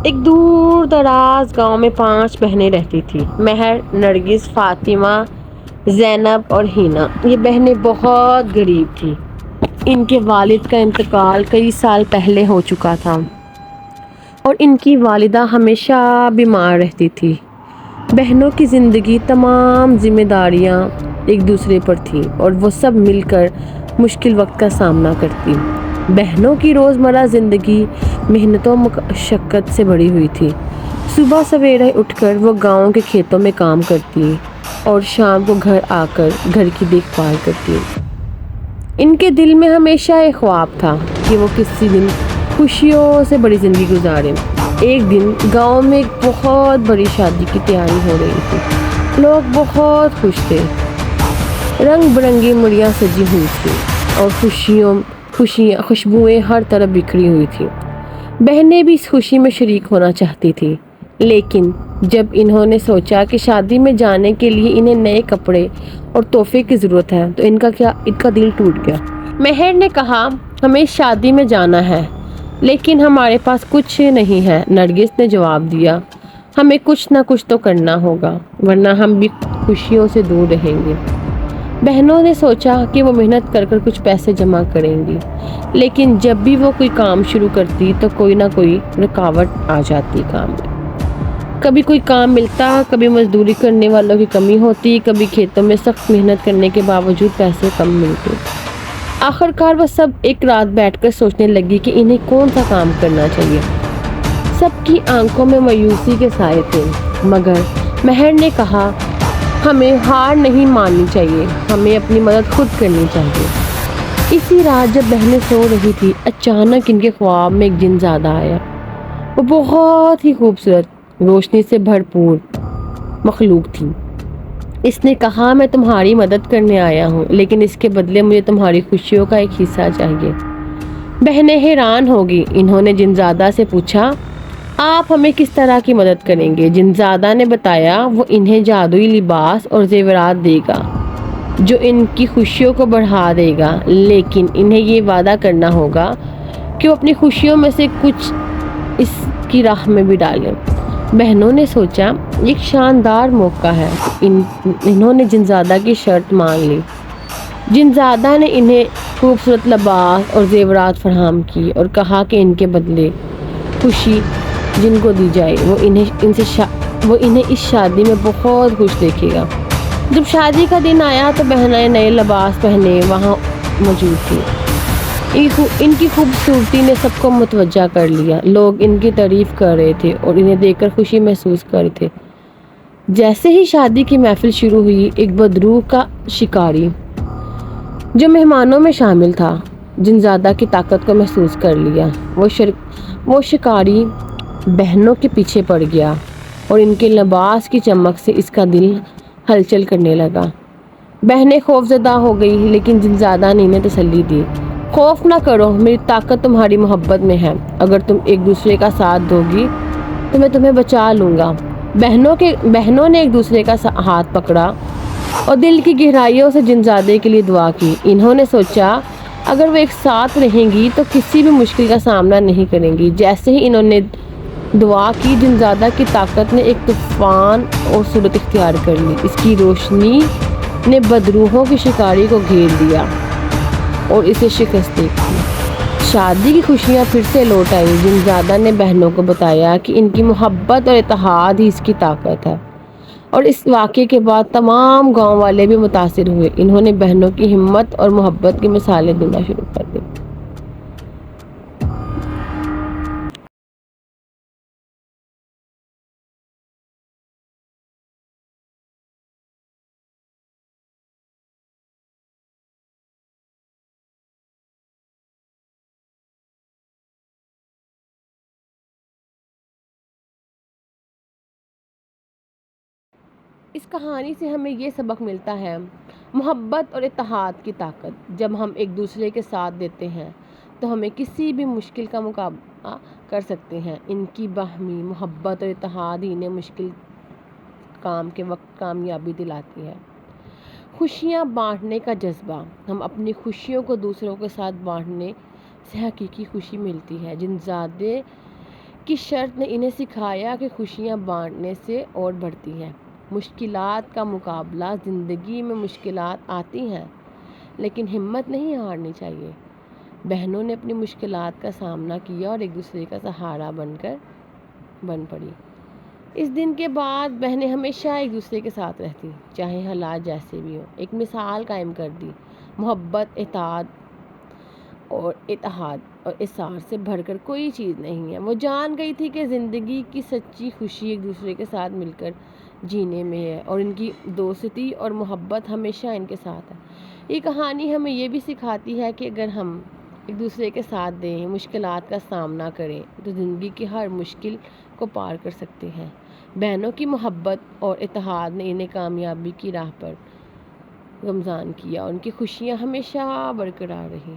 ایک دور دراز گاؤں میں 5 بہنیں رہتی تھی، مہر، نرگس، فاطمہ، زینب اور ہینا۔ یہ بہنیں بہت غریب تھیں۔ ان کے والد کا انتقال کئی سال پہلے ہو چکا تھا اور ان کی والدہ ہمیشہ بیمار رہتی تھی۔ بہنوں کی زندگی تمام ذمہ داریاں ایک دوسرے پر تھیں اور وہ سب مل کر مشکل وقت کا سامنا کرتی۔ بہنوں کی روزمرہ زندگی محنت و مشقت سے بھری ہوئی تھی۔ صبح سویرے اٹھ کر وہ گاؤں کے کھیتوں میں کام کرتی اور شام کو گھر آ کر گھر کی دیکھ بھال کرتی۔ ان کے دل میں ہمیشہ ایک خواب تھا کہ وہ کسی دن خوشیوں سے بڑی زندگی گزاریں۔ ایک دن گاؤں میں ایک بہت بڑی شادی کی تیاری ہو رہی تھی۔ لوگ بہت خوش تھے، رنگ برنگی مڑیاں سجی ہوئی تھی اور خوشبوئیں ہر طرف بکھری ہوئی تھی۔ بہنیں بھی اس خوشی میں شریک ہونا چاہتی تھی، لیکن جب انہوں نے سوچا کہ شادی میں جانے کے لیے انہیں نئے کپڑے اور تحفے کی ضرورت ہے تو ان کا دل ٹوٹ گیا۔ مہر نے کہا، ہمیں شادی میں جانا ہے لیکن ہمارے پاس کچھ نہیں ہے۔ نرگس نے جواب دیا، ہمیں کچھ نہ کچھ تو کرنا ہوگا ورنہ ہم بھی خوشیوں سے دور رہیں گے۔ بہنوں نے سوچا کہ وہ محنت کر کر کچھ پیسے جمع کریں گی، لیکن جب بھی وہ کوئی کام شروع کرتی تو کوئی نہ کوئی رکاوٹ آ جاتی کام میں۔ کبھی کوئی کام ملتا، کبھی مزدوری کرنے والوں کی کمی ہوتی، کبھی کھیتوں میں سخت محنت کرنے کے باوجود پیسے کم ملتے۔ آخرکار وہ سب ایک رات بیٹھ کر سوچنے لگی کہ انہیں کون سا کام کرنا چاہیے۔ سب کی آنکھوں میں مایوسی کے سائے تھے، مگر مہر نے کہا، ہمیں ہار نہیں ماننی چاہیے، ہمیں اپنی مدد خود کرنی چاہیے۔ اسی رات جب بہنیں سو رہی تھی، اچانک ان کے خواب میں ایک جن زادہ آیا۔ وہ بہت ہی خوبصورت، روشنی سے بھرپور مخلوق تھی۔ اس نے کہا، میں تمہاری مدد کرنے آیا ہوں، لیکن اس کے بدلے مجھے تمہاری خوشیوں کا ایک حصہ چاہیے۔ بہنیں حیران ہوگی۔ انہوں نے جن زادہ سے پوچھا، آپ ہمیں کس طرح کی مدد کریں گے؟ جن زادہ نے بتایا، وہ انہیں جادوئی لباس اور زیورات دے گا جو ان کی خوشیوں کو بڑھا دے گا، لیکن انہیں یہ وعدہ کرنا ہوگا کہ وہ اپنی خوشیوں میں سے کچھ اس کی راہ میں بھی ڈالیں۔ بہنوں نے سوچا، ایک شاندار موقع ہے۔ انہوں نے جن زادہ کی شرط مان لی۔ جن زادہ نے انہیں خوبصورت لباس اور زیورات فراہم کی اور کہا کہ ان کے بدلے خوشی جن کو دی جائے وہ انہیں اس شادی میں بہت خوش دیکھے گا۔ جب شادی کا دن آیا تو بہنیں نئے لباس پہنے وہاں موجود تھیں۔ ان کی خوبصورتی نے سب کو متوجہ کر لیا۔ لوگ ان کی تعریف کر رہے تھے اور انہیں دیکھ کر خوشی محسوس کر رہے تھے۔ جیسے ہی شادی کی محفل شروع ہوئی، ایک بدروح کا شکاری جو مہمانوں میں شامل تھا، جن زادہ کی طاقت کو محسوس کر لیا۔ وہ شکاری بہنوں کے پیچھے پڑ گیا اور ان کے لباس کی چمک سے اس کا دل ہلچل کرنے لگا۔ بہنیں خوفزدہ ہو گئی، لیکن جن زادہ نے انہیں تسلی دی، خوف نہ کرو، میری طاقت تمہاری محبت میں ہے۔ اگر تم ایک دوسرے کا ساتھ دو گی تو میں تمہیں بچا لوں گا۔ بہنوں نے ایک دوسرے کا ہاتھ پکڑا اور دل کی گہرائیوں سے جن زادے کے لیے دعا کی۔ انہوں نے سوچا، اگر وہ ایک ساتھ رہیں گی تو کسی بھی مشکل کا سامنا نہیں کریں گی۔ جیسے ہی انہوں نے دعا کی، جن زادہ کی طاقت نے ایک طوفان اور صورت اختیار کر لی۔ اس کی روشنی نے بدروحوں کی شکاری کو گھیر لیا اور اسے شکست دی۔ شادی کی خوشیاں پھر سے لوٹ آئیں۔ جن زادہ نے بہنوں کو بتایا کہ ان کی محبت اور اتحاد ہی اس کی طاقت ہے، اور اس واقعے کے بعد تمام گاؤں والے بھی متاثر ہوئے۔ انہوں نے بہنوں کی ہمت اور محبت کی مثالیں دینا شروع کر دی۔ اس کہانی سے ہمیں یہ سبق ملتا ہے، محبت اور اتحاد کی طاقت۔ جب ہم ایک دوسرے کے ساتھ دیتے ہیں تو ہمیں کسی بھی مشکل کا مقابلہ کر سکتے ہیں۔ ان کی باہمی محبت اور اتحاد ہی انہیں مشکل کام کے وقت کامیابی دلاتی ہے۔ خوشیاں بانٹنے کا جذبہ، ہم اپنی خوشیوں کو دوسروں کے ساتھ بانٹنے سے حقیقی خوشی ملتی ہے۔ جن زادے کی شرط نے انہیں سکھایا کہ خوشیاں بانٹنے سے اور بڑھتی ہیں۔ مشکلات کا مقابلہ، زندگی میں مشکلات آتی ہیں لیکن ہمت نہیں ہارنی چاہیے۔ بہنوں نے اپنی مشکلات کا سامنا کیا اور ایک دوسرے کا سہارا بن پڑی۔ اس دن کے بعد بہنیں ہمیشہ ایک دوسرے کے ساتھ رہتی، چاہے حالات جیسے بھی ہوں۔ ایک مثال قائم کر دی، محبت، اتحاد اور اصرار سے بڑھ کر کوئی چیز نہیں ہے۔ وہ جان گئی تھی کہ زندگی کی سچی خوشی ایک دوسرے کے ساتھ مل کر جینے میں ہے، اور ان کی دوستی اور محبت ہمیشہ ان کے ساتھ ہے۔ یہ کہانی ہمیں یہ بھی سکھاتی ہے کہ اگر ہم ایک دوسرے کے ساتھ دیں، مشکلات کا سامنا کریں تو زندگی کی ہر مشکل کو پار کر سکتے ہیں۔ بہنوں کی محبت اور اتحاد نے انہیں کامیابی کی راہ پر گامزن کیا، ان کی خوشیاں ہمیشہ برقرار رہیں۔